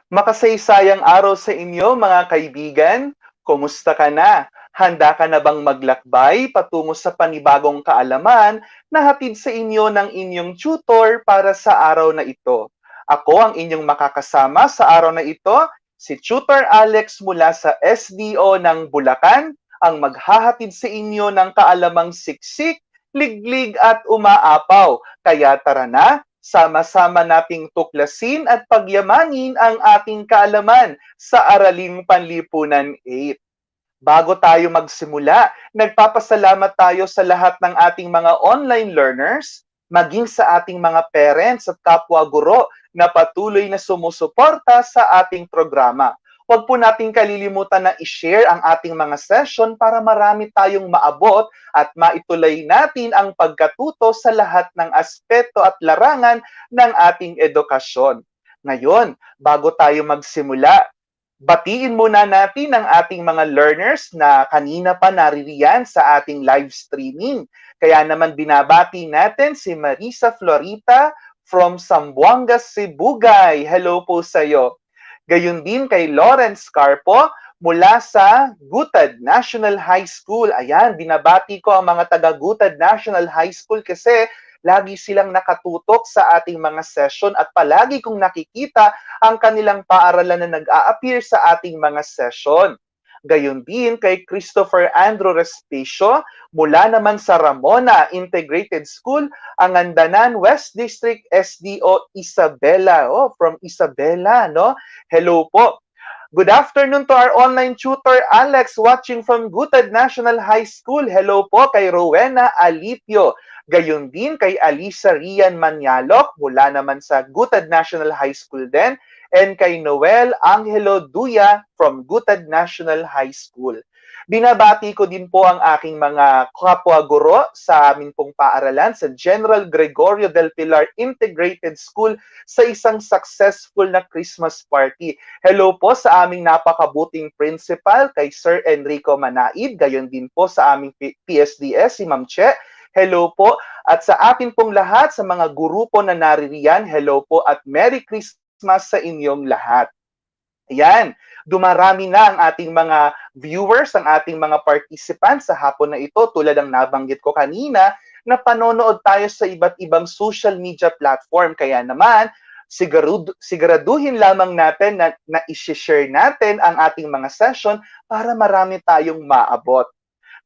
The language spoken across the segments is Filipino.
Makasaysayang araw sa inyo mga kaibigan. Kumusta ka na? Handa ka na bang maglakbay patungo sa panibagong kaalaman na hatid sa inyo ng inyong tutor para sa araw na ito? Ako ang inyong makakasama sa araw na ito, si Tutor Alex mula sa SDO ng Bulacan, ang maghahatid sa inyo ng kaalamang siksik, liglig at umaapaw. Kaya tara na, sama-sama nating tuklasin at pagyamanin ang ating kaalaman sa Araling Panlipunan 8. Bago tayo magsimula, nagpapasalamat tayo sa lahat ng ating mga online learners, maging sa ating mga parents at kapwa guro na patuloy na sumusuporta sa ating programa. Huwag po nating kalilimutan na i-share ang ating mga session para marami tayong maabot at maituloy natin ang pagkatuto sa lahat ng aspeto at larangan ng ating edukasyon. Ngayon, bago tayo magsimula, batiin muna natin ang ating mga learners na kanina pa naririyan sa ating live streaming. Kaya naman binabati natin si Marisa Florita from Zamboanga, Sibugay. Hello po sa iyo. Gayun din kay Lawrence Carpo mula sa Gutad National High School. Ayan, binabati ko ang mga taga Gutad National High School kasi lagi silang nakatutok sa ating mga session at palagi kong nakikita ang kanilang paaralan na nag-a-appear sa ating mga session. Gayon din kay Christopher Andrew Respicio mula naman sa Ramona Integrated School, Angandanan West District SDO Isabela. Oh, from Isabela, no? Hello po. Good afternoon to our online tutor Alex watching from Gutad National High School. Hello po kay Rowena Alipio. Gayon din kay Alisa Rian Manyalok mula naman sa Gutad National High School din, and kay Noel Angelo Duya from Gutad National High School. Binabati ko din po ang aking mga kapwa guro sa amin pong paaralan sa General Gregorio del Pilar Integrated School sa isang successful na Christmas party. Hello po sa aming napakabuting principal kay Sir Enrico Manaid, gayon din po sa aming PSDS si Ma'am Che. Hello po. At sa atin pong lahat, sa mga guru po na naririyan, hello po at Merry Christmas sa inyong lahat. Ayan, dumarami na ang ating mga viewers, ang ating mga participants sa hapon na ito. Tulad ng nabanggit ko kanina, na panonood tayo sa iba't ibang social media platform. Kaya naman, siguraduhin lamang natin na i-share natin ang ating mga session para marami tayong maabot.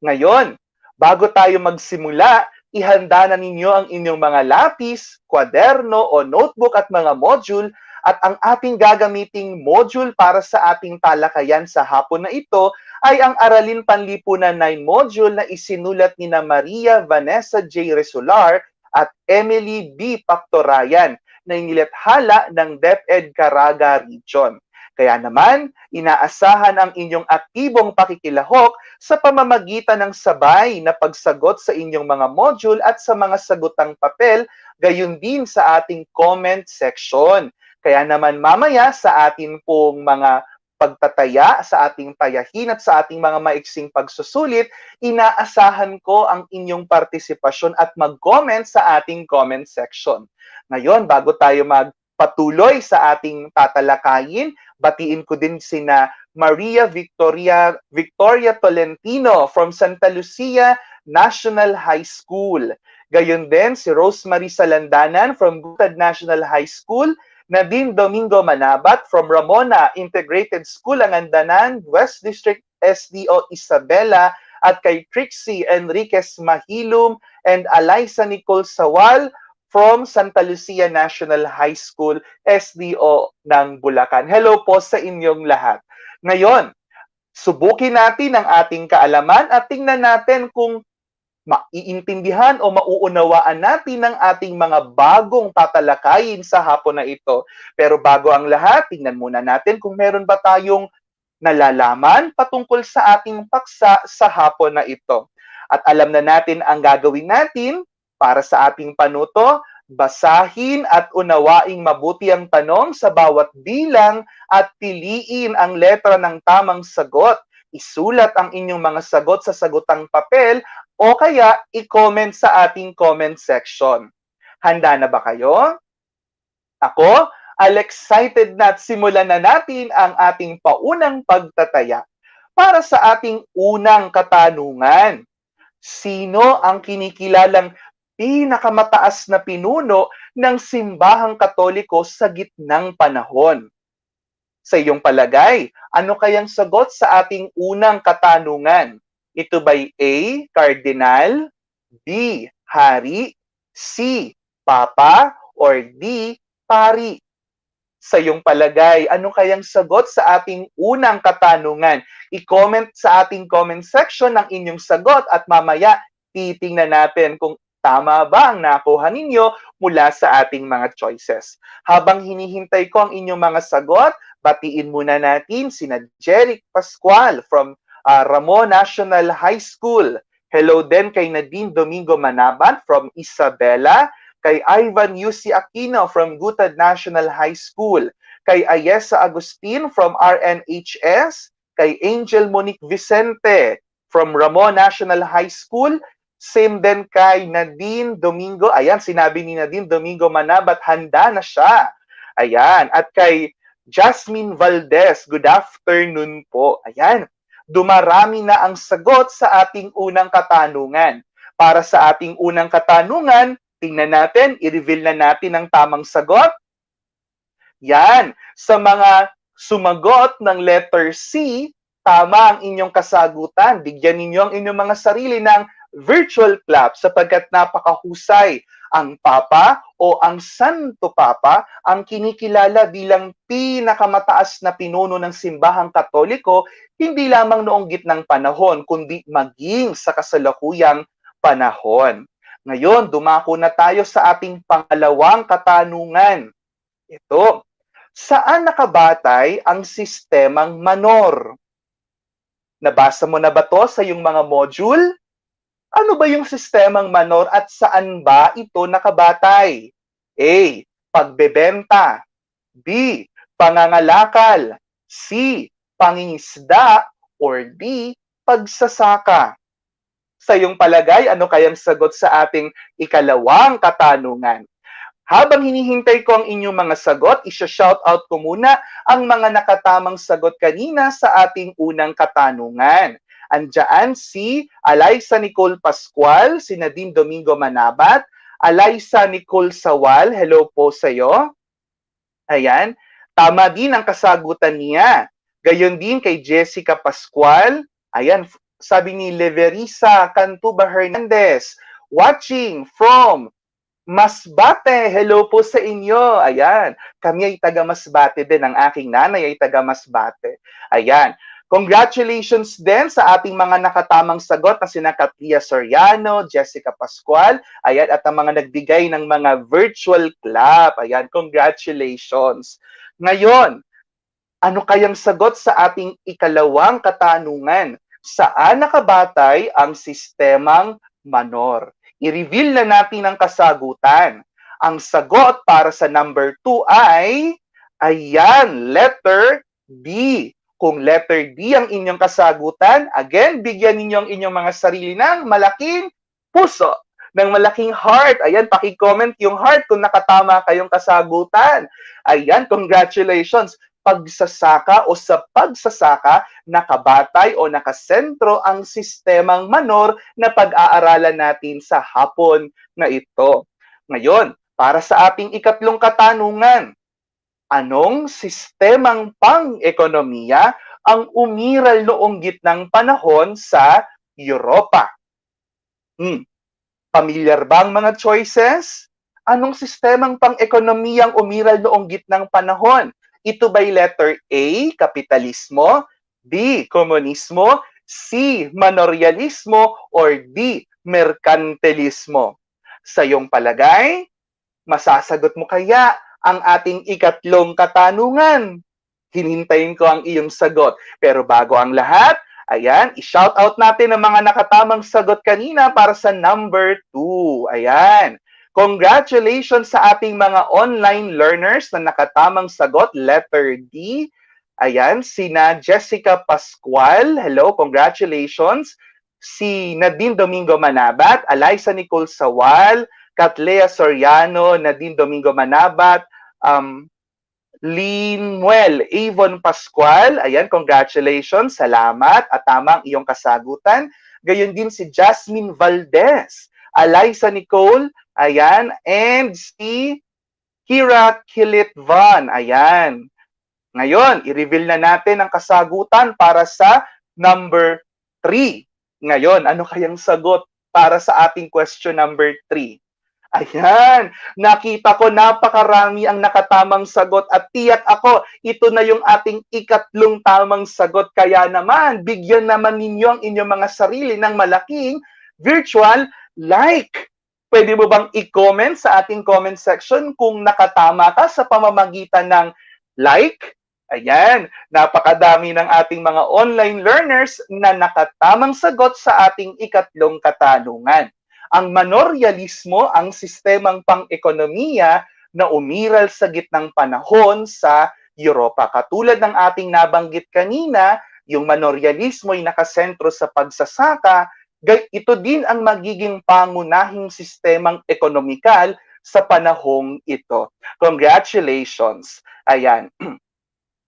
Ngayon, bago tayo magsimula, ihanda na ninyo ang inyong mga lapis, kwaderno o notebook at mga module at ang ating gagamiting module para sa ating talakayan sa hapon na ito ay ang Aralin Panlipunan 9 module na isinulat ni Maria Vanessa J. Resolar at Emily B. Pactorayan na inilathala ng DepEd Caraga Region. Kaya naman, inaasahan ang inyong aktibong pakikilahok sa pamamagitan ng sabay na pagsagot sa inyong mga module at sa mga sagutang papel, gayon din sa ating comment section. Kaya naman mamaya sa atin pong mga pagtataya, sa ating tayahin at sa ating mga maiksing pagsusulit, inaasahan ko ang inyong partisipasyon at mag-comment sa ating comment section. Ngayon, bago tayo magpatuloy sa ating tatalakayin, batiin ko din sina Maria Victoria Tolentino from Santa Lucia National High School. Gayon din si Rosemary Salandanan from Gutad National High School, Nadine Domingo Manabat from Ramona Integrated School, Angandanan West District SDO Isabela, at kay Trixie Enriquez Mahilum and Alyssa Nicole Sawal from Santa Lucia National High School, SDO ng Bulacan. Hello po sa inyong lahat. Ngayon, subukin natin ang ating kaalaman at tingnan natin kung maiintindihan o mauunawaan natin ang ating mga bagong tatalakayin sa hapon na ito. Pero bago ang lahat, tingnan muna natin kung meron ba tayong nalalaman patungkol sa ating paksa sa hapon na ito. At alam na natin ang gagawin natin para sa ating panuto, basahin at unawaing mabuti ang tanong sa bawat bilang at piliin ang letra ng tamang sagot. Isulat ang inyong mga sagot sa sagutang papel o kaya i-comment sa ating comment section. Handa na ba kayo? Ako, Excited na at simulan na natin ang ating paunang pagtataya para sa ating unang katanungan. Sino ang kinikilalang pinakamataas na pinuno ng simbahang Katoliko sa gitnang panahon? Sa iyong palagay, ano kayang sagot sa ating unang katanungan? Ito ba'y A, Kardinal, B, Hari, C, Papa, or D, Pari? Sa iyong palagay, ano kayang sagot sa ating unang katanungan? I-comment sa ating comment section ang inyong sagot at mamaya titingnan natin kung tama ba ang nakuha ninyo mula sa ating mga choices. Habang hinihintay ko ang inyong mga sagot, batiin muna natin sina Jeric Pascual from Ramon National High School. Hello din kay Nadine Domingo Manaban from Isabela, kay Ivan UC Aquino from Gutad National High School, kay Ayesa Agustin from RNHS, kay Angel Monique Vicente from Ramon National High School, same din kay Nadine Domingo, ayan, sinabi ni Nadine Domingo Manabat, handa na siya. Ayan, at kay Jasmine Valdez, good afternoon po. Ayan, dumarami na ang sagot sa ating unang katanungan. Para sa ating unang katanungan, tingnan natin, i-reveal na natin ang tamang sagot. Yan, sa mga sumagot ng letter C, tama ang inyong kasagutan. Bigyan ninyo ang inyong mga sarili ng virtual clap sapagkat napakahusay. Ang Papa o ang Santo Papa ang kinikilala bilang pinakamataas na pinuno ng simbahang Katoliko, hindi lamang noong gitnang panahon, kundi maging sa kasalukuyang panahon. Ngayon, dumako na tayo sa ating pangalawang katanungan. Ito, saan nakabatay ang sistemang Manor? Nabasa mo na ba to sa iyong mga module? Ano ba yung sistemang Manor at saan ba ito nakabatay? A, pagbebenta. B, pangangalakal. C, pangingisda. Or D, pagsasaka. Sa iyong palagay, ano kayang sagot sa ating ikalawang katanungan? Habang hinihintay ko ang inyong mga sagot, isa-shoutout ko muna ang mga nakatamang sagot kanina sa ating unang katanungan. Andiyan si Alaysa Nicole Pascual, si Nadine Domingo Manabat, Alaysa Nicole Sawal, hello po sa iyo. Ayan, tama din ang kasagutan niya. Gayon din kay Jessica Pascual, ayan, sabi ni Leverisa Cantuba Hernandez, watching from Masbate. Hello po sa inyo. Ayan, kami ay taga Masbate din. Ang aking nanay ay taga Masbate. Ayan. Congratulations din sa ating mga nakatamang sagot na sina Katria Soriano, Jessica Pascual, ayan, at ang mga nagbigay ng mga virtual clap. Ayan, congratulations. Ngayon, ano kayang sagot sa ating ikalawang katanungan? Saan nakabatay ang sistemang Manor? I-reveal na natin ang kasagutan. Ang sagot para sa number 2 ay, ayan, letter D. Kung letter D ang inyong kasagutan, again, bigyan ninyo ang inyong mga sarili ng malaking puso, ng malaking heart. Ayan, paki-comment yung heart kung nakatama kayong kasagutan. Ayan, congratulations. Pagsasaka o sa pagsasaka, nakabatay o nakasentro ang sistemang Manor na pag-aaralan natin sa hapon na ito. Ngayon, para sa ating ikatlong katanungan, anong sistemang pang-ekonomiya ang umiral noong gitnang panahon sa Europa? Pamilyar ba ang mga choices? Anong sistemang pang-ekonomiya ang umiral noong gitnang panahon? Ito ba'y letter A, kapitalismo, B, komunismo, C, manorialismo, or D, merkantilismo? Sa iyong palagay, masasagot mo kaya ang ating ikatlong katanungan? Hinintayin ko ang iyong sagot. Pero bago ang lahat, ayan, i-shoutout natin ang mga nakatamang sagot kanina para sa number 2. Ayan. Congratulations sa ating mga online learners na nakatamang sagot, letter D. Ayan, sina Jessica Pascual, hello, congratulations. Si Nadine Domingo Manabat, Alaysa Nicole Sawal, Katlea Soriano, Nadine Domingo Manabat, Linuel Avon Pascual, ayan, congratulations, salamat, at tama ang iyong kasagutan. Gayon din si Jasmine Valdez, Eliza Nicole, ayan, and si Kira Kilit Van, ayan. Ngayon, i-reveal na natin ang kasagutan para sa number 3. Ngayon, ano kayang sagot para sa ating question number 3? Ayan, nakita ko napakarami ang nakatamang sagot at tiyak ako, ito na yung ating ikatlong tamang sagot. Kaya naman, bigyan naman ninyo ang inyong mga sarili ng malaking virtual like. Pwede mo bang i-comment sa ating comment section kung nakatama ka sa pamamagitan ng like? Ayan, napakadami ng ating mga online learners na nakatamang sagot sa ating ikatlong katanungan. Ang manoryalismo ang sistemang pang-ekonomiya na umiral sa gitnang panahon sa Europa. Katulad ng ating nabanggit kanina, yung manoryalismo ay nakasentro sa pagsasaka, ito din ang magiging pangunahing sistemang ekonomikal sa panahong ito. Congratulations! Ayan.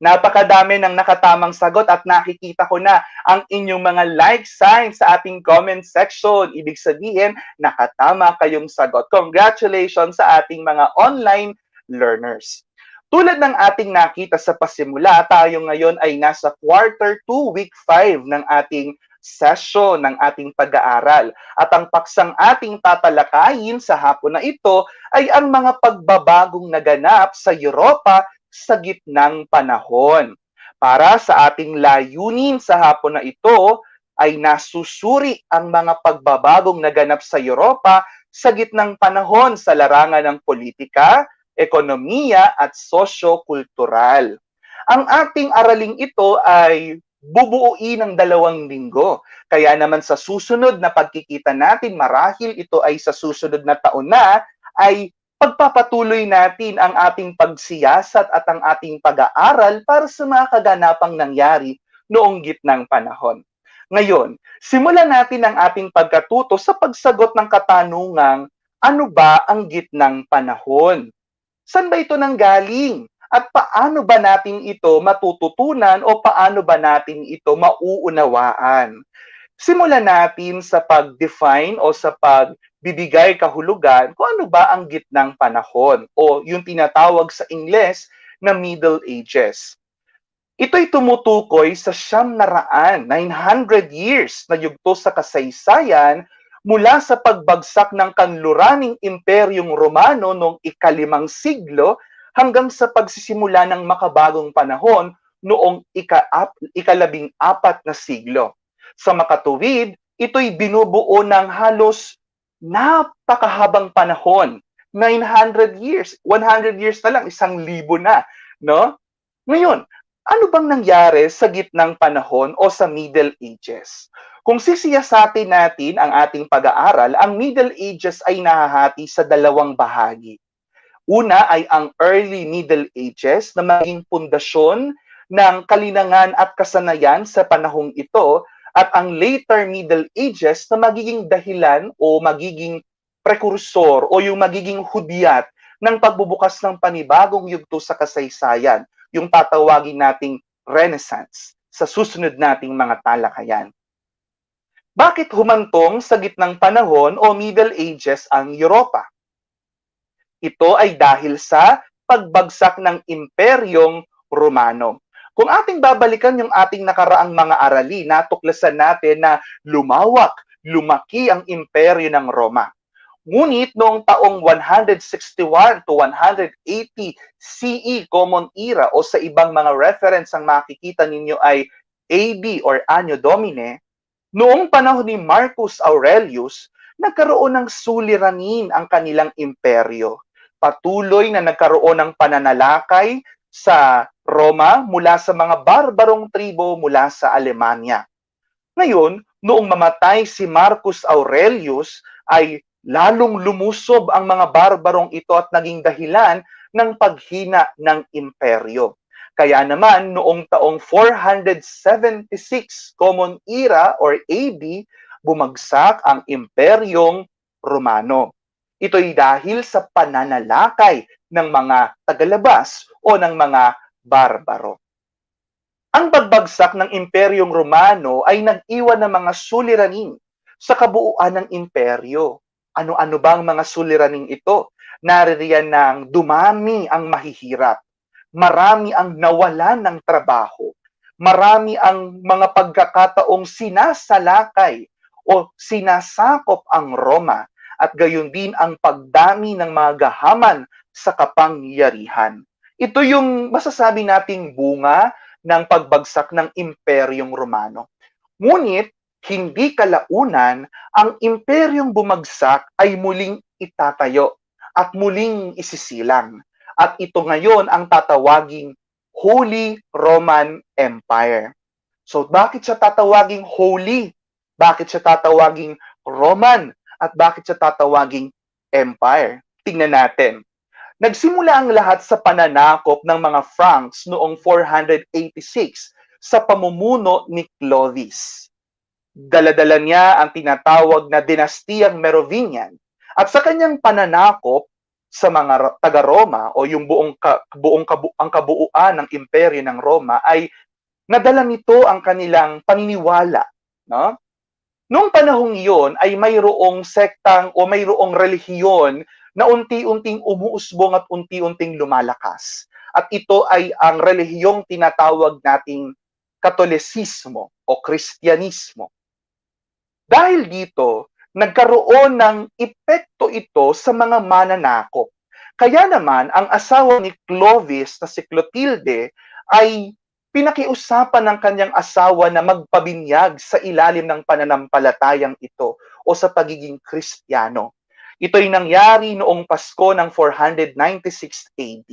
Napakadami ng nakatamang sagot at nakikita ko na ang inyong mga like sign sa ating comment section. Ibig sabihin, nakatama kayong sagot. Congratulations sa ating mga online learners. Tulad ng ating nakita sa pasimula, tayo ngayon ay nasa quarter 2, week 5 ng ating session ng ating pag-aaral. At ang paksang ating tatalakayin sa hapon na ito ay ang mga pagbabagong naganap sa Europa sa gitnang panahon. Para sa ating layunin sa hapon na ito, ay nasusuri ang mga pagbabagong naganap sa Europa sa gitnang panahon sa larangan ng politika, ekonomiya at sosyo-kultural. Ang ating araling ito ay bubuuin ng 2 linggo. Kaya naman sa susunod na pagkikita natin, marahil ito ay sa susunod na taon na, ay pagpapatuloy natin ang ating pagsiyasat at ang ating pag-aaral para sa mga kaganapang nangyari noong gitnang panahon. Ngayon, simulan natin ang ating pagkatuto sa pagsagot ng katanungang, ano ba ang gitnang panahon? Saan ba ito nanggaling? At paano ba natin ito matututunan o paano ba natin ito mauunawaan? Simulan natin sa pag-define o sa pagbibigay kahulugan kung ano ba ang gitnang panahon o yung tinatawag sa Ingles na Middle Ages. Ito'y tumutukoy sa 900 years na yugto sa kasaysayan mula sa pagbagsak ng kanluraning Imperyong Romano noong ika-5 siglo hanggang sa pagsisimula ng makabagong panahon noong ika-14 na siglo. Sa makatuwid, ito'y binubuo ng halos napakahabang panahon. 900 years, 100 years na lang, 1,000 na, no? Ngayon, ano bang nangyari sa gitnang panahon o sa Middle Ages? Kung sisiyasatin natin ang ating pag-aaral, ang Middle Ages ay nahahati sa 2 bahagi. Una ay ang Early Middle Ages na maging pundasyon ng kalinangan at kasanayan sa panahong ito, at ang Later Middle Ages na magiging dahilan o magiging prekursor o yung magiging hudyat ng pagbubukas ng panibagong yugto sa kasaysayan, yung tatawagin nating Renaissance sa susunod nating mga talakayan. Bakit humantong sa gitnang panahon o Middle Ages ang Europa? Ito ay dahil sa pagbagsak ng Imperyong Romano. Kung ating babalikan yung ating nakaraang mga arali, natuklasan natin na lumaki ang imperyo ng Roma. Ngunit noong taong 161 to 180 CE Common Era o sa ibang mga reference ang makikita ninyo ay AD or Anno Domini, noong panahon ni Marcus Aurelius, nagkaroon ng suliranin ang kanilang imperyo. Patuloy na nagkaroon ng pananalakay sa Roma mula sa mga barbarong tribo mula sa Alemanya. Ngayon, noong mamatay si Marcus Aurelius, ay lalong lumusob ang mga barbarong ito at naging dahilan ng paghina ng imperyo. Kaya naman, noong taong 476 Common Era or AD, bumagsak ang Imperyong Romano. Ito'y dahil sa pananalakay ng mga tagalabas o ng mga barbaro. Ang pagbagsak ng Imperyong Romano ay nag-iwan ng mga suliranin sa kabuuan ng imperyo. Ano-ano bang mga suliraning ito? Naririyan ng dumami ang mahihirap, marami ang nawalan ng trabaho, marami ang mga pagkakataong sinasalakay o sinasakop ang Roma, at gayon din ang pagdami ng mga gahaman sa kapangyarihan. Ito yung masasabi nating bunga ng pagbagsak ng Imperyong Romano. Ngunit, hindi kalaunan, ang imperyong bumagsak ay muling itatayo at muling isisilang. At ito ngayon ang tatawaging Holy Roman Empire. So bakit siya tatawaging holy? Bakit siya tatawaging Roman? At bakit siya tatawaging empire? Tingnan natin. Nagsimula ang lahat sa pananakop ng mga Franks noong 486 sa pamumuno ni Clovis. Dala-dala niya ang tinatawag na dinastiyang Merovingian, at sa kanyang pananakop sa mga taga-Roma o yung ang kabuuan ng imperyo ng Roma ay nadala nito ang kanilang paniniwala, no? Noong panahong iyon ay mayroong sektang o mayroong relihiyon na unti-unting umuusbong at unti-unting lumalakas. At ito ay ang relihiyong tinatawag nating Katolisismo o Kristyanismo. Dahil dito, nagkaroon ng epekto ito sa mga mananakop. Kaya naman, ang asawa ni Clovis na si Clotilde ay pinakiusapan ng kanyang asawa na magpabinyag sa ilalim ng pananampalatayang ito o sa pagiging Kristiyano. Ito'y nangyari noong Pasko ng 496 AD.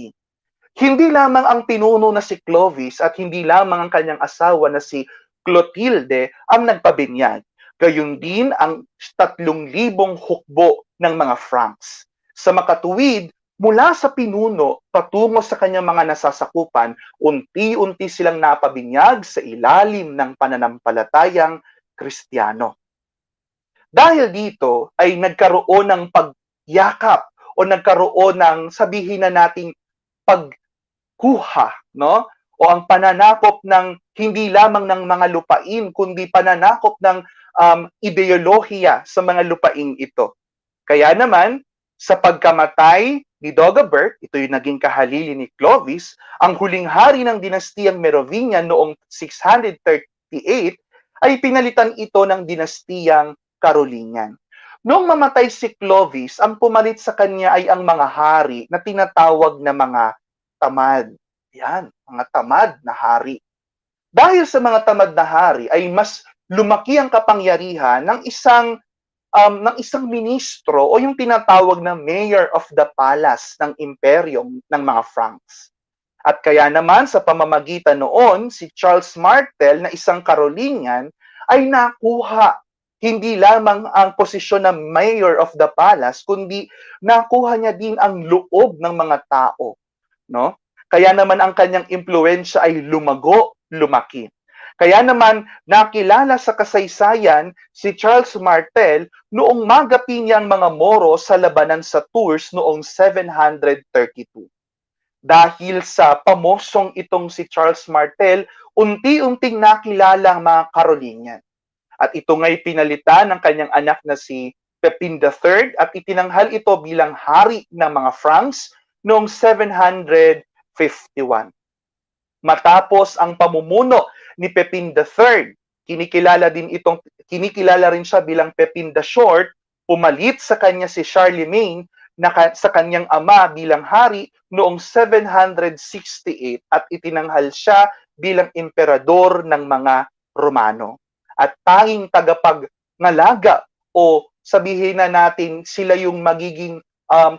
Hindi lamang ang pinuno na si Clovis at hindi lamang ang kanyang asawa na si Clotilde ang nagpabinyag. Gayon din ang 3,000 hukbo ng mga Franks. Sa makatuwid, mula sa pinuno patungo sa kanyang mga nasasakupan, unti-unti silang napabinyag sa ilalim ng pananampalatayang Kristiyano. Dahil dito ay nagkaroon ng pagyakap o nagkaroon ng sabihin na nating pagkuha, no? O ang pananakop ng hindi lamang ng mga lupain, kundi pananakop ng ideolohiya sa mga lupaing ito. Kaya naman, sa pagkamatay ni Dagobert, ito yung naging kahalili ni Clovis, ang huling hari ng dinastiyang Merovingian noong 638, ay pinalitan ito ng dinastiyang Carolingian. Noong mamatay si Clovis, ang pumalit sa kanya ay ang mga hari na tinatawag na mga tamad. Yan, mga tamad na hari. Dahil sa mga tamad na hari ay mas lumaki ang kapangyarihan ng isang ministro o yung tinatawag na mayor of the palace ng imperyo ng mga Franks. At kaya naman sa pamamagitan noon, si Charles Martel na isang Carolingian ay nakuha hindi lamang ang posisyon ng mayor of the palace, kundi nakuha niya din ang loob ng mga tao, no? Kaya naman ang kanyang impluwensya ay lumago, lumaki. Kaya naman nakilala sa kasaysayan si Charles Martel noong magapi niyang mga Moro sa labanan sa Tours noong 732. Dahil sa pamosong itong si Charles Martel, unti-unting nakilala ang mga Carolingian. At ito nga'y pinalitan ng kanyang anak na si Pepin III at itinanghal ito bilang hari ng mga Franks noong 751. Matapos ang pamumuno ni Pepin III, kinikilala rin siya bilang Pepin the Short, pumalit sa kanya si Charlemagne na sa kanyang ama bilang hari noong 768 at itinanghal siya bilang emperador ng mga Romano. At tanging tagapagngalaga o sabihin na natin sila yung magiging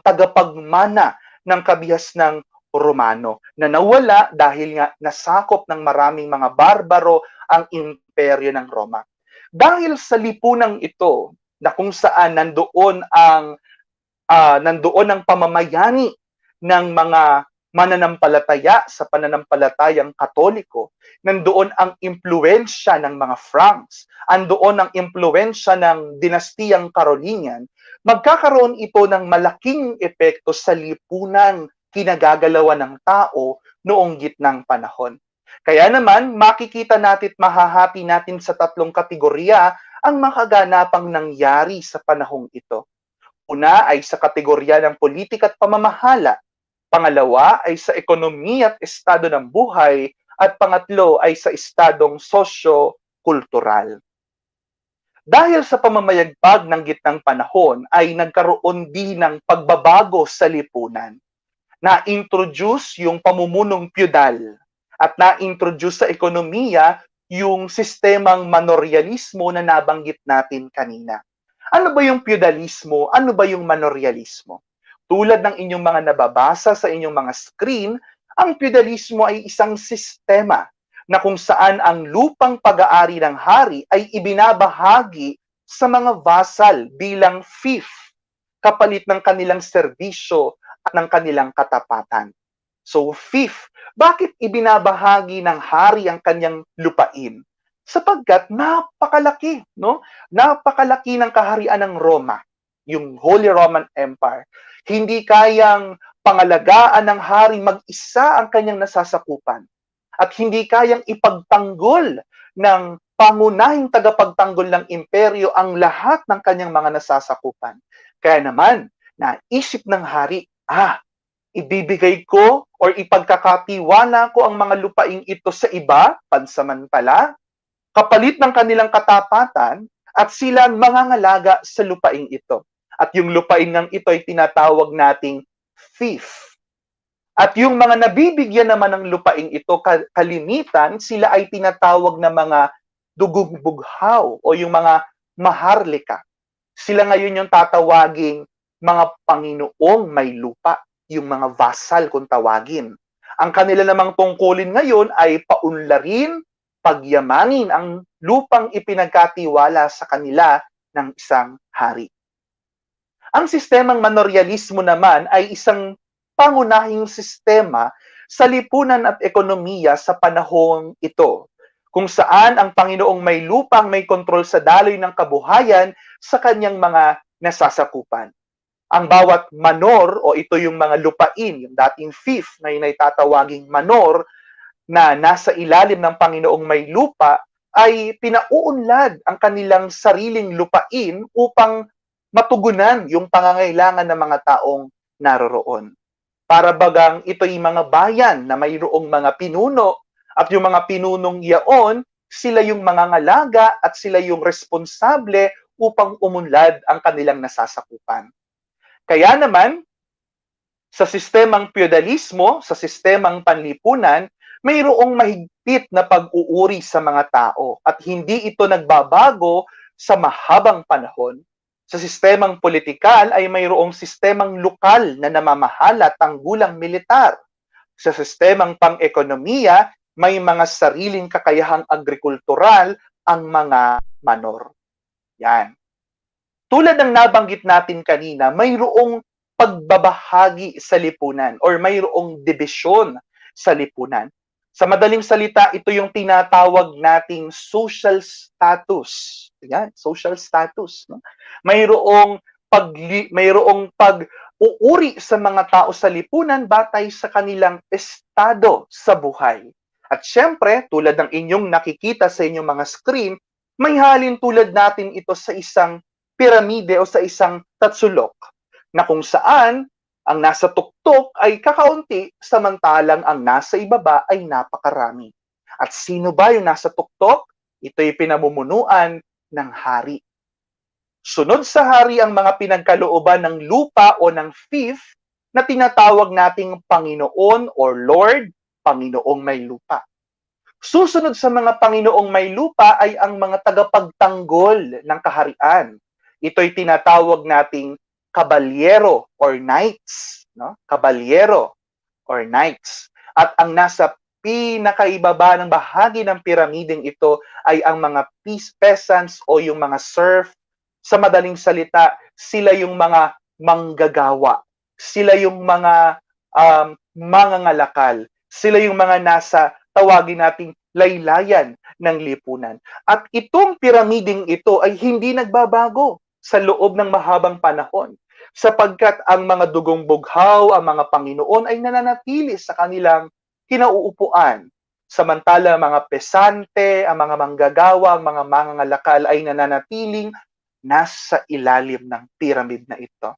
tagapagmana ng kabihas ng Romano na nawala dahil nga nasakop ng maraming mga barbaro ang imperyo ng Roma. Dahil sa lipunang ito na kung saan nandoon ang pamamayani ng mga mananampalataya sa pananampalatayang Katoliko, nandoon ang impluwensya ng mga Franks, andoon ang impluwensya ng dinastiyang Carolingian, magkakaroon ito ng malaking epekto sa lipunan kinagagalawan ng tao noong gitnang panahon. Kaya naman, makikita natin at mahahati natin sa tatlong kategorya ang makaganapang nangyari sa panahong ito. Una ay sa kategorya ng politika at pamamahala. Pangalawa ay sa ekonomiya at estado ng buhay. At pangatlo ay sa estadong sosyo-kultural. Dahil sa pamamayagpag ng gitnang panahon ay nagkaroon din ng pagbabago sa lipunan. Na-introduce yung pamumunong pyudal at na-introduce sa ekonomiya yung sistemang manoryalismo na nabanggit natin kanina. Ano ba yung pyudalismo? Ano ba yung manoryalismo? Tulad ng inyong mga nababasa sa inyong mga screen, ang pyudalismo ay isang sistema na kung saan ang lupang pag-aari ng hari ay ibinabahagi sa mga vassal bilang fief, kapalit ng kanilang serbisyo at ng kanilang katapatan. So fief, bakit ibinabahagi ng hari ang kanyang lupain? Sapagkat napakalaki, no? Napakalaki ng kaharian ng Roma, yung Holy Roman Empire. Hindi kayang pangalagaan ng hari mag-isa ang kanyang nasasakupan. At hindi kayang ipagtanggol ng pangunahing tagapagtanggol ng imperyo ang lahat ng kanyang mga nasasakupan. Kaya naman, naisip ng hari, ibibigay ko or ipagkakatiwala ko ang mga lupaing ito sa iba, pansamantala, kapalit ng kanilang katapatan, at sila ang mangangalaga sa lupaing ito. At yung lupain ng ito ay tinatawag nating fief. At yung mga nabibigyan naman ng lupaing ito, kalimitan, sila ay tinatawag na mga dugong bughaw o yung mga maharlika. Sila ngayon yung tatawaging mga Panginoong may lupa, yung mga vassal kung tawagin. Ang kanila namang tungkulin ngayon ay paunlarin, pagyamanin ang lupang ipinagkatiwala sa kanila ng isang hari. Ang sistemang manoryalismo naman ay isang pangunahing sistema sa lipunan at ekonomiya sa panahong ito, kung saan ang Panginoong may lupang may kontrol sa daloy ng kabuhayan sa kanyang mga nasasakupan. Ang bawat manor o ito yung mga lupain, yung dating fief na yun ay tatawaging manor na nasa ilalim ng Panginoong may lupa ay pinauunlad ang kanilang sariling lupain upang matugunan yung pangangailangan ng mga taong naroroon. Para bagang ito'y mga bayan na mayroong mga pinuno at yung mga pinunong iyaon, sila yung mga ngalaga at sila yung responsable upang umunlad ang kanilang nasasakupan. Kaya naman, sa sistemang feudalismo, sa sistemang panlipunan, mayroong mahigpit na pag-uuri sa mga tao at hindi ito nagbabago sa mahabang panahon. Sa sistemang politikal ay mayroong sistemang lokal na namamahala tanggulang militar. Sa sistemang pang-ekonomiya, may mga sariling kakayahang agrikultural ang mga manor. Yan. Tulad ng nabanggit natin kanina, mayroong pagbabahagi sa lipunan or mayroong dibisyon sa lipunan. Sa madaling salita, ito yung tinatawag nating social status. Yan, social status. No? Mayroong pag-uuri sa mga tao sa lipunan batay sa kanilang estado sa buhay. At syempre, tulad ng inyong nakikita sa inyong mga screen, may halin tulad natin ito sa isang piramide o sa isang tatsulok na kung saan ang nasa tuktok ay kakaunti, samantalang ang nasa ibaba ay napakarami. At sino ba yung nasa tuktok? Ito'y pinamumunuan ng hari. Sunod sa hari ang mga pinagkalooban ng lupa o ng fief na tinatawag nating Panginoon or Lord, Panginoong may lupa. Susunod sa mga Panginoong may lupa ay ang mga tagapagtanggol ng kaharian. Ito'y tinatawag nating kabalyero or knights, no? Kabalyero or knights. At ang nasa pinakaibaba ng bahagi ng piramideng ito ay ang mga peasants o yung mga serf. Sa madaling salita, sila yung mga manggagawa. Sila yung mga mangangalakal. Sila yung mga nasa tawagin nating laylayan ng lipunan. At itong piramideng ito ay hindi nagbabago sa loob ng mahabang panahon. sapagkat ang mga dugong bughaw, ang mga Panginoon ay nananatili sa kanilang kinauupuan. Samantala mga pesante, ang mga manggagawa, ang mga mangangalakal ay nananatiling nasa ilalim ng pyramid na ito.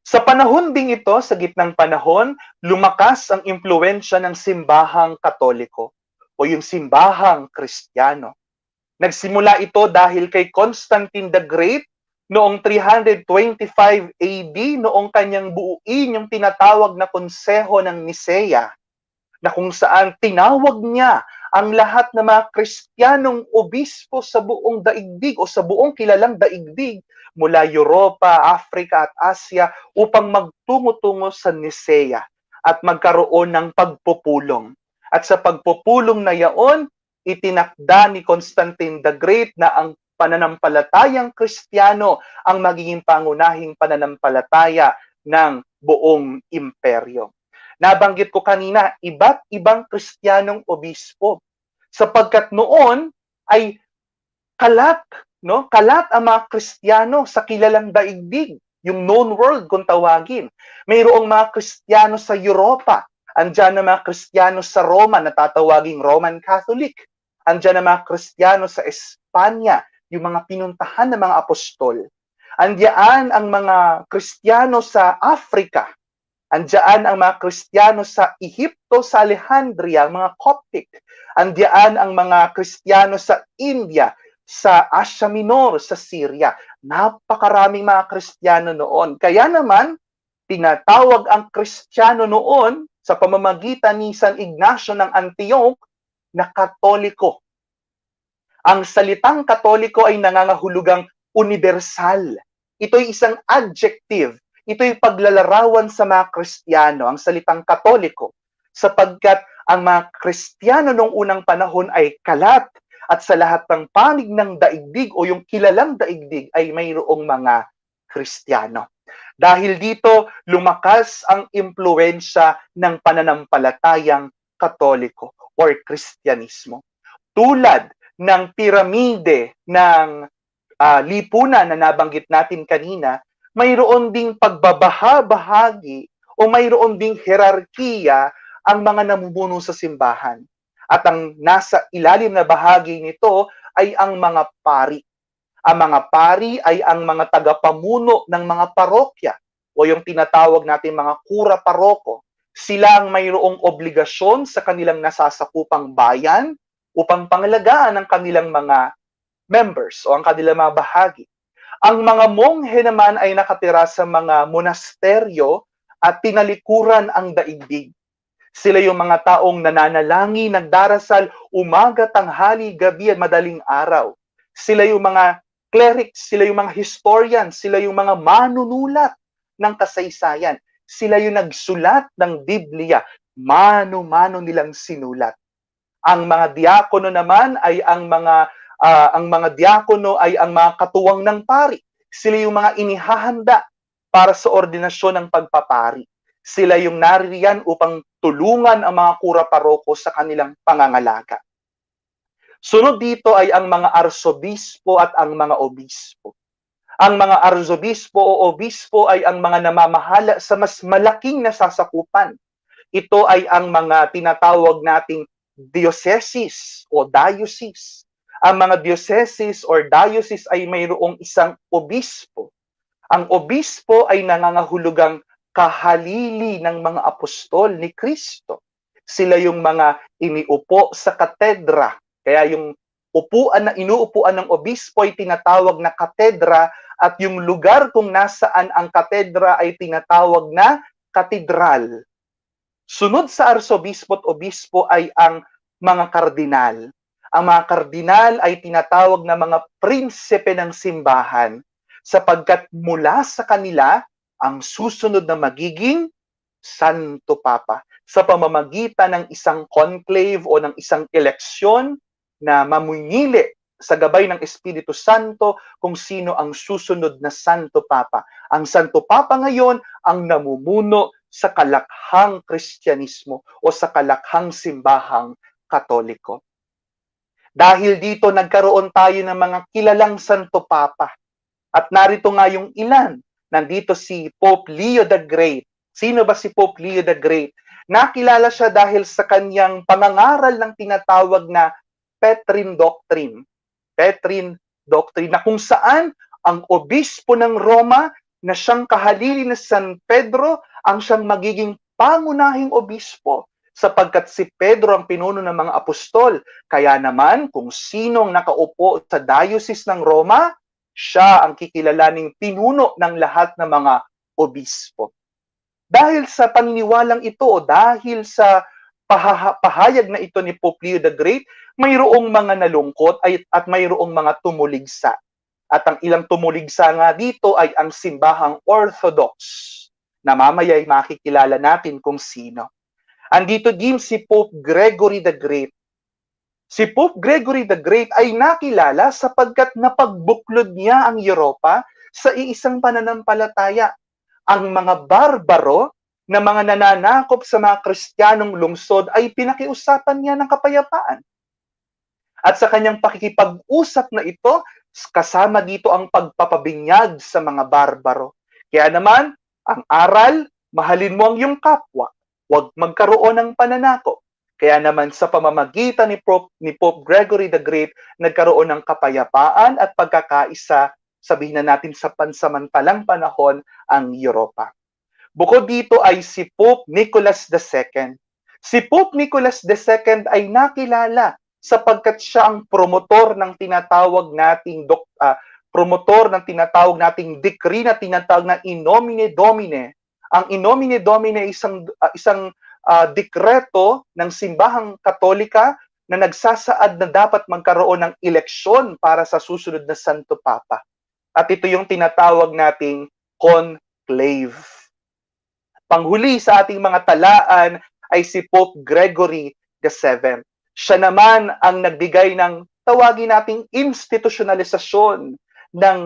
Sa panahon ding ito, sa gitnang panahon, lumakas ang impluensya ng simbahang Katoliko o yung simbahang Kristiyano. Nagsimula ito dahil kay Constantine the Great noong 325 AD, noong kanyang buuin yung tinatawag na Konseho ng Nicea, na kung saan tinawag niya ang lahat ng mga Kristiyanong obispo sa buong daigdig o sa buong kilalang daigdig mula Europa, Africa at Asia upang magtungo-tungo sa Nicea at magkaroon ng pagpupulong. At sa pagpupulong na yaon, itinakda ni Constantine the Great na ang pananampalatayang Kristiyano ang magiging pangunahing pananampalataya ng buong imperyo. Nabanggit ko kanina, iba't ibang Kristiyanong obispo. Sapagkat noon ay kalat, no? Kalat ang mga Kristiyano sa kilalang daigdig, yung known world kung tawagin. Mayroong mga Kristiyano sa Europa, andyan na mga Kristiyano sa Roma na tatawaging Roman Catholic. Andyan na mga Kristiyano sa Espanya, yung mga pinuntahan ng mga apostol. Andyan ang mga Kristiyano sa Africa. Andyan ang mga Kristiyano sa Ehipto, sa Alejandria, ang mga Coptic. Andyan ang mga Kristiyano sa India, sa Asia Minor, sa Syria. Napakaraming mga Kristiyano noon. Kaya naman, tinatawag ang Kristiyano noon sa pamamagitan ni San Ignacio ng Antioch na Katoliko. Ang salitang Katoliko ay nangangahulugang universal. Ito'y isang adjective. Ito'y paglalarawan sa mga Kristiyano, ang salitang Katoliko, sapagkat ang mga Kristiyano noong unang panahon ay kalat at sa lahat ng panig ng daigdig o yung kilalang daigdig ay mayroong mga Kristiyano. Dahil dito, lumakas ang impluensya ng pananampalatayang Katoliko or Kristyanismo. Tulad ng piramide ng lipunan na nabanggit natin kanina, mayroon ding pagbabaha-bahagi o mayroon ding hierarkiya ang mga namumuno sa simbahan. At ang nasa ilalim na bahagi nito ay ang mga pari. Ang mga pari ay ang mga tagapamuno ng mga parokya o yung tinatawag natin mga kura paroko. Sila ang mayroong obligasyon sa kanilang nasasakupang bayan upang pangalagaan ang kanilang mga members o ang kanilang mga bahagi. Ang mga monghe naman ay nakatira sa mga monasteryo at tinalikuran ang daigdig. Sila yung mga taong nananalangin, nagdarasal, umaga, tanghali, gabi at madaling araw. Sila yung mga clerics, sila yung mga historians, sila yung mga manunulat ng kasaysayan. Sila yung nagsulat ng Biblia, mano-mano nilang sinulat. Ang mga diakono naman ay ang mga diakono ay ang mga katuwang ng pari. Sila yung mga inihahanda para sa ordinasyon ng pagpapari. Sila yung naririyan upang tulungan ang mga kura paroko sa kanilang pangangalaga. Sunod dito ay ang mga arsobispo at ang mga obispo. Ang mga arsobispo o obispo ay ang mga namamahala sa mas malaking nasasakupan. Ito ay ang mga tinatawag nating diocese o diocese. Ang mga diocese or diocese ay mayroong isang obispo. Ang obispo ay nangangahulugang kahalili ng mga apostol ni Kristo. Sila yung mga iniupo sa katedra. Kaya yung upuan na inuupuan ng obispo ay tinatawag na katedra at yung lugar kung nasaan ang katedra ay tinatawag na katedral. Sunod sa arsobispo at obispo ay ang mga kardinal. Ang mga kardinal ay tinatawag na mga prinsipe ng simbahan sapagkat mula sa kanila ang susunod na magiging Santo Papa sa pamamagitan ng isang conclave o ng isang eleksyon na mamimili sa gabay ng Espiritu Santo kung sino ang susunod na Santo Papa. Ang Santo Papa ngayon ang namumuno sa kalakhang Kristyanismo o sa kalakhang simbahang Katoliko. Dahil dito nagkaroon tayo ng mga kilalang Santo Papa. At narito nga yung ilan Nandito si Pope Leo the Great. Sino ba si Pope Leo the Great? Nakilala siya dahil sa kanyang pangangaral ng tinatawag na Petrine Doctrine. Petrine Doctrine na kung saan ang obispo ng Roma na siyang kahalili ni San Pedro ang siyang magiging pangunahing obispo sapagkat si Pedro ang pinuno ng mga apostol. Kaya naman, kung sinong nakaupo sa diocese ng Roma, siya ang kikilalaning pinuno ng lahat ng mga obispo. Dahil sa paniniwalang ito, dahil sa pahayag na ito ni Pope Leo the Great, mayroong mga nalungkot at mayroong mga tumuligsa. At ang ilang tumuligsa nga dito ay ang simbahang Orthodox, na mamaya ay makikilala natin kung sino. Andito din si Pope Gregory the Great. Si Pope Gregory the Great ay nakilala sapagkat napagbuklod niya ang Europa sa iisang pananampalataya. Ang mga barbaro na mga nananakop sa mga Kristiyanong lungsod ay pinakiusapan niya ng kapayapaan. At sa kanyang pakikipag-usap na ito, kasama dito ang pagpapabinyag sa mga barbaro. Kaya naman, ang aral, mahalin mo ang iyong kapwa. Huwag magkaroon ng pananakop. Kaya naman sa pamamagitan ni Pope Gregory the Great, nagkaroon ng kapayapaan at pagkakaisa, sabihin na natin sa pansamantalang panahon, ang Europa. Bukod dito ay si Pope Nicholas II. Si Pope Nicholas II ay nakilala sapagkat siya ang promotor ng tinatawag nating decree na tinatawag na In Nomine Domine. Ang In Nomine Domine ay isang dekreto ng simbahang Katolika na nagsasaad na dapat magkaroon ng eleksyon para sa susunod na Santo Papa. At ito yung tinatawag nating conclave. Panghuli sa ating mga talaan ay si Pope Gregory VII. Siya naman ang nagbigay ng tawagin nating institutionalisasyon ng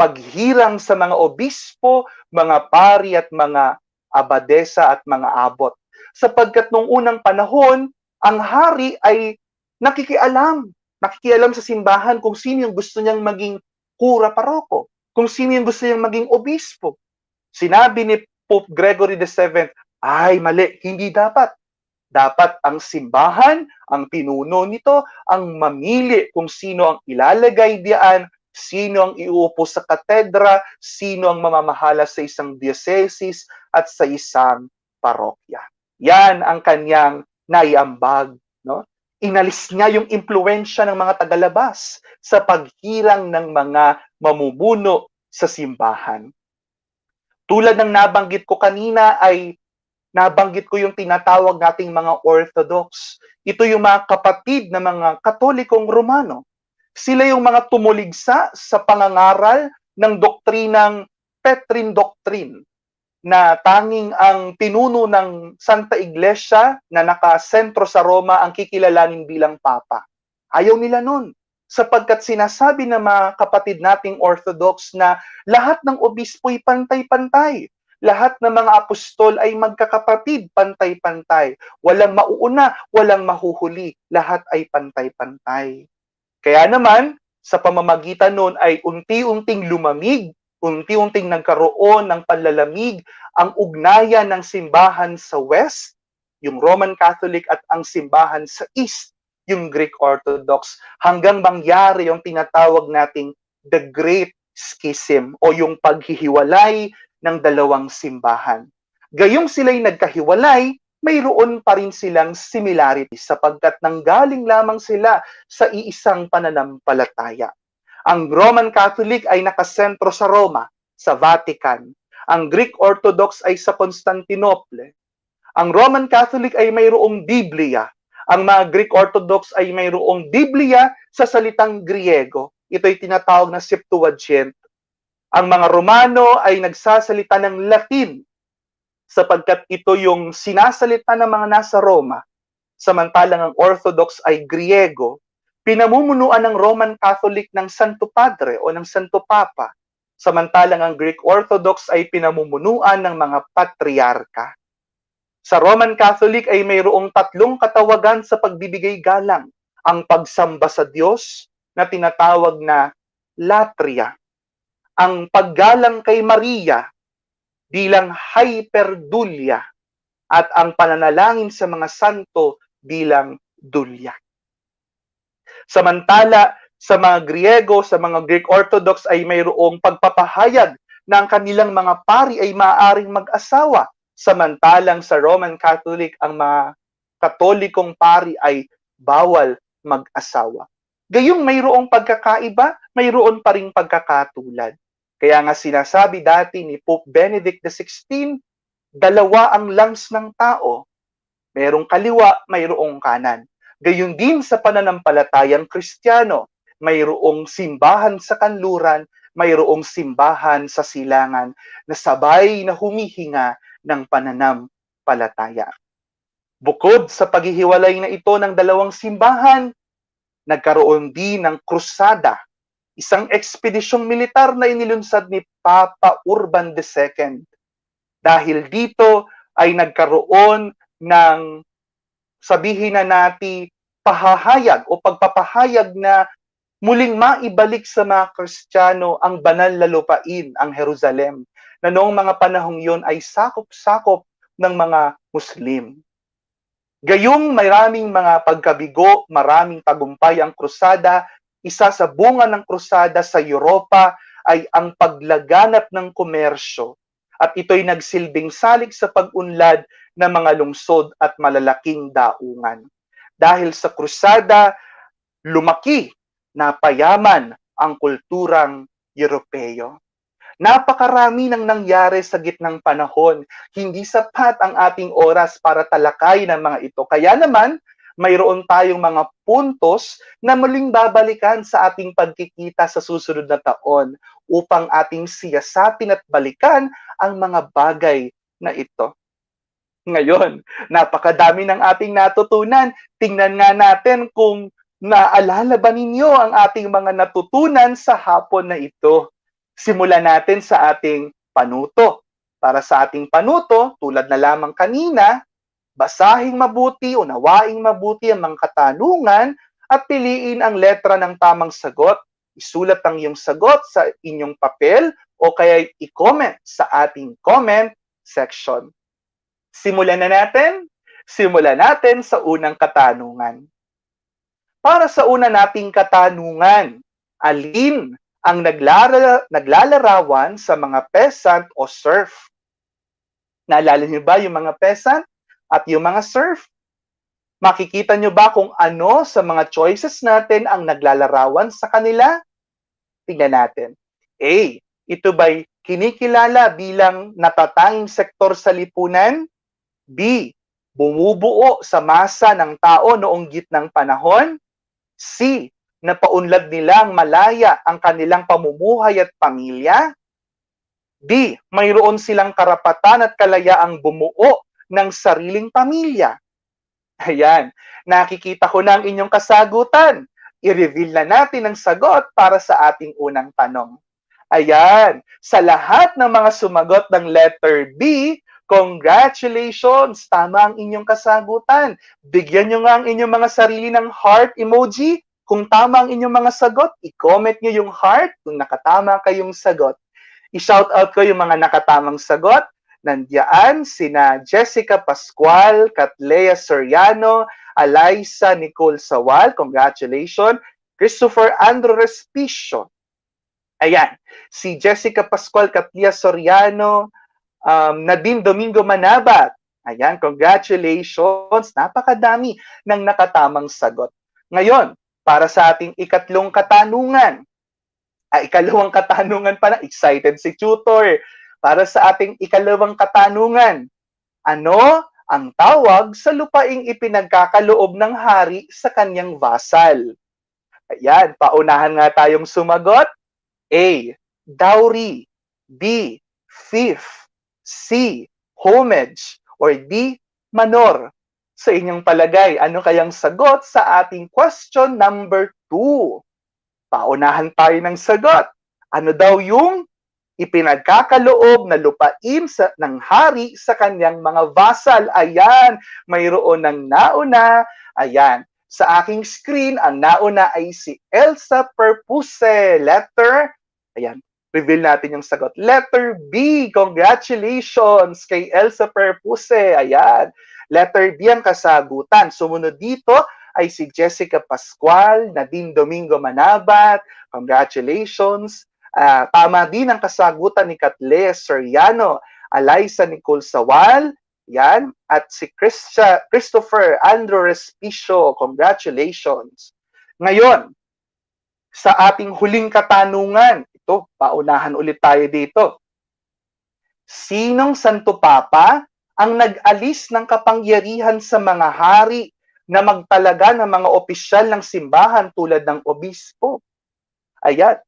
paghirang sa mga obispo, mga pari at mga abadesa at mga abot. Sapagkat nung unang panahon, ang hari ay nakikialam sa simbahan kung sino yung gusto niyang maging kura paroko, kung sino yung gusto niyang maging obispo. Sinabi ni Pope Gregory VII, ay mali, hindi dapat. Dapat ang simbahan, ang pinuno nito, ang mamili kung sino ang ilalagay diyan, sino ang iuupo sa katedra, sino ang mamamahala sa isang diocese at sa isang parokya. Yan ang kanyang naiambag. No? Inalis niya yung impluensya ng mga tagalabas sa paghirang ng mga mamumuno sa simbahan. Tulad ng nabanggit ko kanina ay nabanggit ko yung tinatawag nating mga Orthodox. Ito yung mga kapatid na mga Katolikong Romano. Sila yung mga tumuligsa sa pangangaral ng doktrinang Petrine Doctrine na tanging ang pinuno ng Santa Iglesia na nakasentro sa Roma ang kikilalanin bilang Papa. Ayaw nila nun. Sapagkat sinasabi ng mga kapatid nating Orthodox na lahat ng obispo'y pantay-pantay. Lahat ng mga apostol ay magkakapatid, pantay-pantay. Walang mauuna, walang mahuhuli. Lahat ay pantay-pantay. Kaya naman, sa pamamagitan nun ay unti-unting lumamig, unti-unting nagkaroon ng panlalamig ang ugnayan ng simbahan sa West, yung Roman Catholic, at ang simbahan sa East, yung Greek Orthodox, hanggang mangyari yung tinatawag nating the Great Schism o yung paghihiwalay ng dalawang simbahan. Gayong sila'y nagkahiwalay, mayroon pa rin silang similarity sapagkat nanggaling lamang sila sa iisang pananampalataya. Ang Roman Catholic ay nakasentro sa Roma, sa Vatican. Ang Greek Orthodox ay sa Constantinople. Ang Roman Catholic ay mayroong Biblia. Ang mga Greek Orthodox ay mayroong Biblia sa salitang Griego. Ito ay tinatawag na Septuagint. Ang mga Romano ay nagsasalita ng Latin sapagkat ito yung sinasalita ng mga nasa Roma. Samantalang ang Orthodox ay Griego. Pinamumunuan ng Roman Catholic ng Santo Padre o ng Santo Papa. Samantalang ang Greek Orthodox ay pinamumunuan ng mga patriarka. Sa Roman Catholic ay mayroong tatlong katawagan sa pagbibigay galang. Ang pagsamba sa Diyos na tinatawag na latria. Ang paggalang kay Maria bilang hyperdulia at ang pananalangin sa mga santo bilang dulia. Samantala, sa mga Griego, sa mga Greek Orthodox ay mayroong pagpapahayag na ang kanilang mga pari ay maaaring mag-asawa. Samantalang sa Roman Catholic, ang mga Katolikong pari ay bawal mag-asawa. Gayong mayroong pagkakaiba, mayroon pa ring pagkakatulad. Kaya nga sinasabi dati ni Pope Benedict XVI, dalawa ang lungs ng tao. Merong kaliwa, mayroong kanan. Gayon din sa pananampalatayang Kristiyano, mayroong simbahan sa kanluran, mayroong simbahan sa silangan na sabay na humihinga ng pananampalataya. Bukod sa paghihiwalay na ito ng dalawang simbahan, nagkaroon din ng krusada, isang ekspedisyong militar na inilunsad ni Papa Urban II. Dahil dito ay nagkaroon ng, sabihin na natin, pahahayag o pagpapahayag na muling maibalik sa mga Kristiyano ang banal na lupain, ang Jerusalem, na noong mga panahong yun ay sakop-sakop ng mga Muslim. Gayong maraming mga pagkabigo, maraming tagumpay ang krusada. Isa sa bunga ng krusada sa Europa ay ang paglaganap ng komersyo. At ito'y nagsilbing salik sa pag-unlad ng mga lungsod at malalaking daungan. Dahil sa krusada, lumaki, napayaman ang kulturang Europeo. Napakarami nang nangyari sa gitnang panahon. Hindi sapat ang ating oras para talakayin ang mga ito. Kaya naman, mayroon tayong mga puntos na muling babalikan sa ating pagkikita sa susunod na taon upang ating siyasatin at balikan ang mga bagay na ito. Ngayon, napakadami ng ating natutunan. Tingnan nga natin kung naalala ba ninyo ang ating mga natutunan sa hapon na ito. Simulan natin sa ating panuto. Para sa ating panuto, tulad na lamang kanina, basahing mabuti, unawaing mabuti ang mga katanungan at piliin ang letra ng tamang sagot. Isulat ang iyong sagot sa inyong papel o kaya i-comment sa ating comment section. Simulan na natin? Simulan natin sa unang katanungan. Para sa una nating katanungan, alin ang naglalarawan sa mga peasant o serf? Naalala niyo ba yung mga peasant at yung mga serf? Makikita niyo ba kung ano sa mga choices natin ang naglalarawan sa kanila? Tingnan natin. A. Ito ba'y kinikilala bilang natatanging sektor sa lipunan? B. Bumubuo sa masa ng tao noong gitnang panahon? C. Napaunlad nilang malaya ang kanilang pamumuhay at pamilya? D. Mayroon silang karapatan at kalayaang bumuo ng sariling pamilya? Ayan, nakikita ko na ang inyong kasagutan. I-reveal na natin ang sagot para sa ating unang tanong. Ayan, sa lahat ng mga sumagot ng letter B, congratulations! Tama ang inyong kasagutan. Bigyan nyo nga ang inyong mga sarili ng heart emoji. Kung tama ang inyong mga sagot, i-comment nyo yung heart kung nakatama kayong sagot. I-shoutout ko yung mga nakatamang sagot. Nandiyan sina Jessica Pascual, Catlea Soriano, Alaysa Nicole Sawal, congratulations. Christopher Andrew Respicio. Ayan, si Jessica Pascual, Catlea Soriano, Nadine Domingo Manabat. Ayan, congratulations. Napakadami ng nakatamang sagot. Ngayon, para sa ating ikalawang katanungan pala, excited si tutor. Para sa ating ikalawang katanungan, ano ang tawag sa lupaing ipinagkakaloob ng hari sa kanyang vasal? Ayan, paunahan nga tayong sumagot. A. Dowry. B. Fief. C. Homage. Or D. Manor. Sa inyong palagay, ano kayang sagot sa ating question number 2? Paunahan tayo ng sagot. Ano daw yung ipinagkakaloob na lupain ng hari sa kanyang mga vasal? Ayan, mayroon ng nauna. Ayan, sa aking screen, ang nauna ay si Elsa Perpuse. Letter, ayan, Reveal natin yung sagot. Letter B, congratulations kay Elsa Perpuse. Ayan. Letter B ang kasagutan. Sumunod dito ay si Jessica Pascual, Nadine Domingo Manabat. Congratulations. Tama din ang kasagutan ni Katle Soriano, Eliza Nicole Sawal, yan, at si Christopher Andrew Respicio. Congratulations. Ngayon, sa ating huling katanungan, ito, paunahan ulit tayo dito. Sinong Santo Papa ang nag-alis ng kapangyarihan sa mga hari na magtalaga ng mga opisyal ng simbahan tulad ng obispo? Ayan,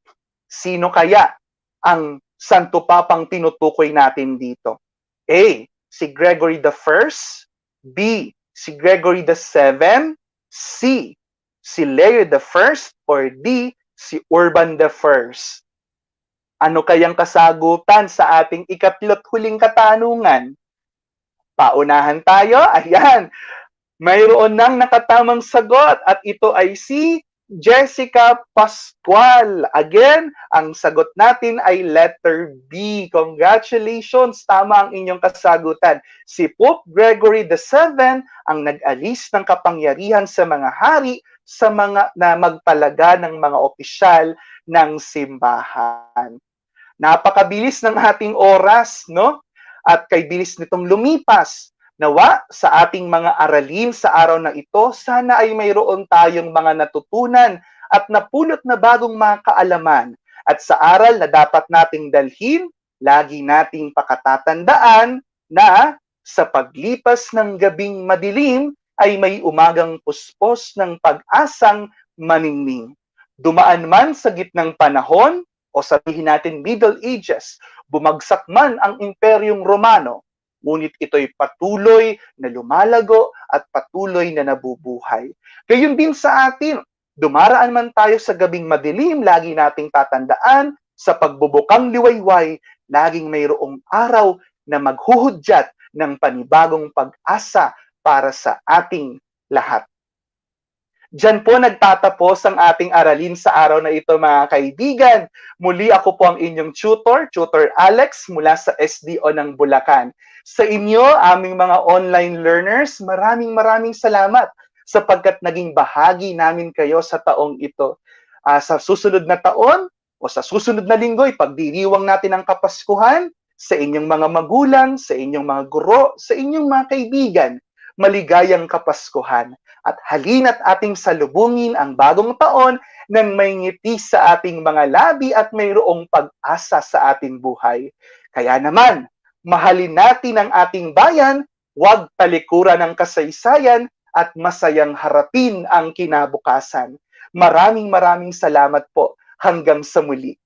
sino kaya ang Santo Papang tinutukoy natin dito? A, si Gregory the First, B, si Gregory the Seventh, C, si Leo the First, or D, si Urban the First. Ano kayang kasagutan sa ating ikatlo't huling katanungan? Paunahan tayo. Ayan, mayroon nang nakatamang sagot at ito ay si Jessica Pascual. Again, ang sagot natin ay letter B. Congratulations! Tama ang inyong kasagutan. Si Pope Gregory VII ang nag-alis ng kapangyarihan sa mga hari sa mga na magtalaga ng mga opisyal ng simbahan. Napakabilis ng ating oras, no? At kay bilis nitong lumipas. Nawa sa ating mga aralin sa araw na ito, sana ay mayroon tayong mga natutunan at napulot na bagong mga kaalaman. At sa aral na dapat nating dalhin, lagi nating pakatatandaan na sa paglipas ng gabing madilim ay may umagang puspos ng pag-asang maningning. Dumaan man sa gitnang panahon, o sabihin natin Middle Ages, bumagsak man ang Imperyong Romano, ngunit ito'y patuloy na lumalago at patuloy na nabubuhay. Gayon din sa atin, dumaraan man tayo sa gabing madilim, lagi nating tatandaan, sa pagbubukang liwayway, laging mayroong araw na maghuhudyat ng panibagong pag-asa para sa ating lahat. Diyan po nagtatapos ang ating aralin sa araw na ito, mga kaibigan. Muli ako po ang inyong Tutor Alex mula sa SDO ng Bulacan. Sa inyo, aming mga online learners, maraming salamat sapagkat naging bahagi namin kayo sa taong ito. Sa susunod na taon o sa susunod na linggo, pagdiriwang natin ang Kapaskuhan sa inyong mga magulang, sa inyong mga guro, sa inyong mga kaibigan. Maligayang Kapaskuhan. At halina't ating salubungin ang bagong taon nang may ngiti sa ating mga labi at mayroong pag-asa sa ating buhay. Kaya naman, mahalin natin ang ating bayan, huwag talikuran ang kasaysayan at masayang harapin ang kinabukasan. Maraming salamat po. Hanggang sa muli.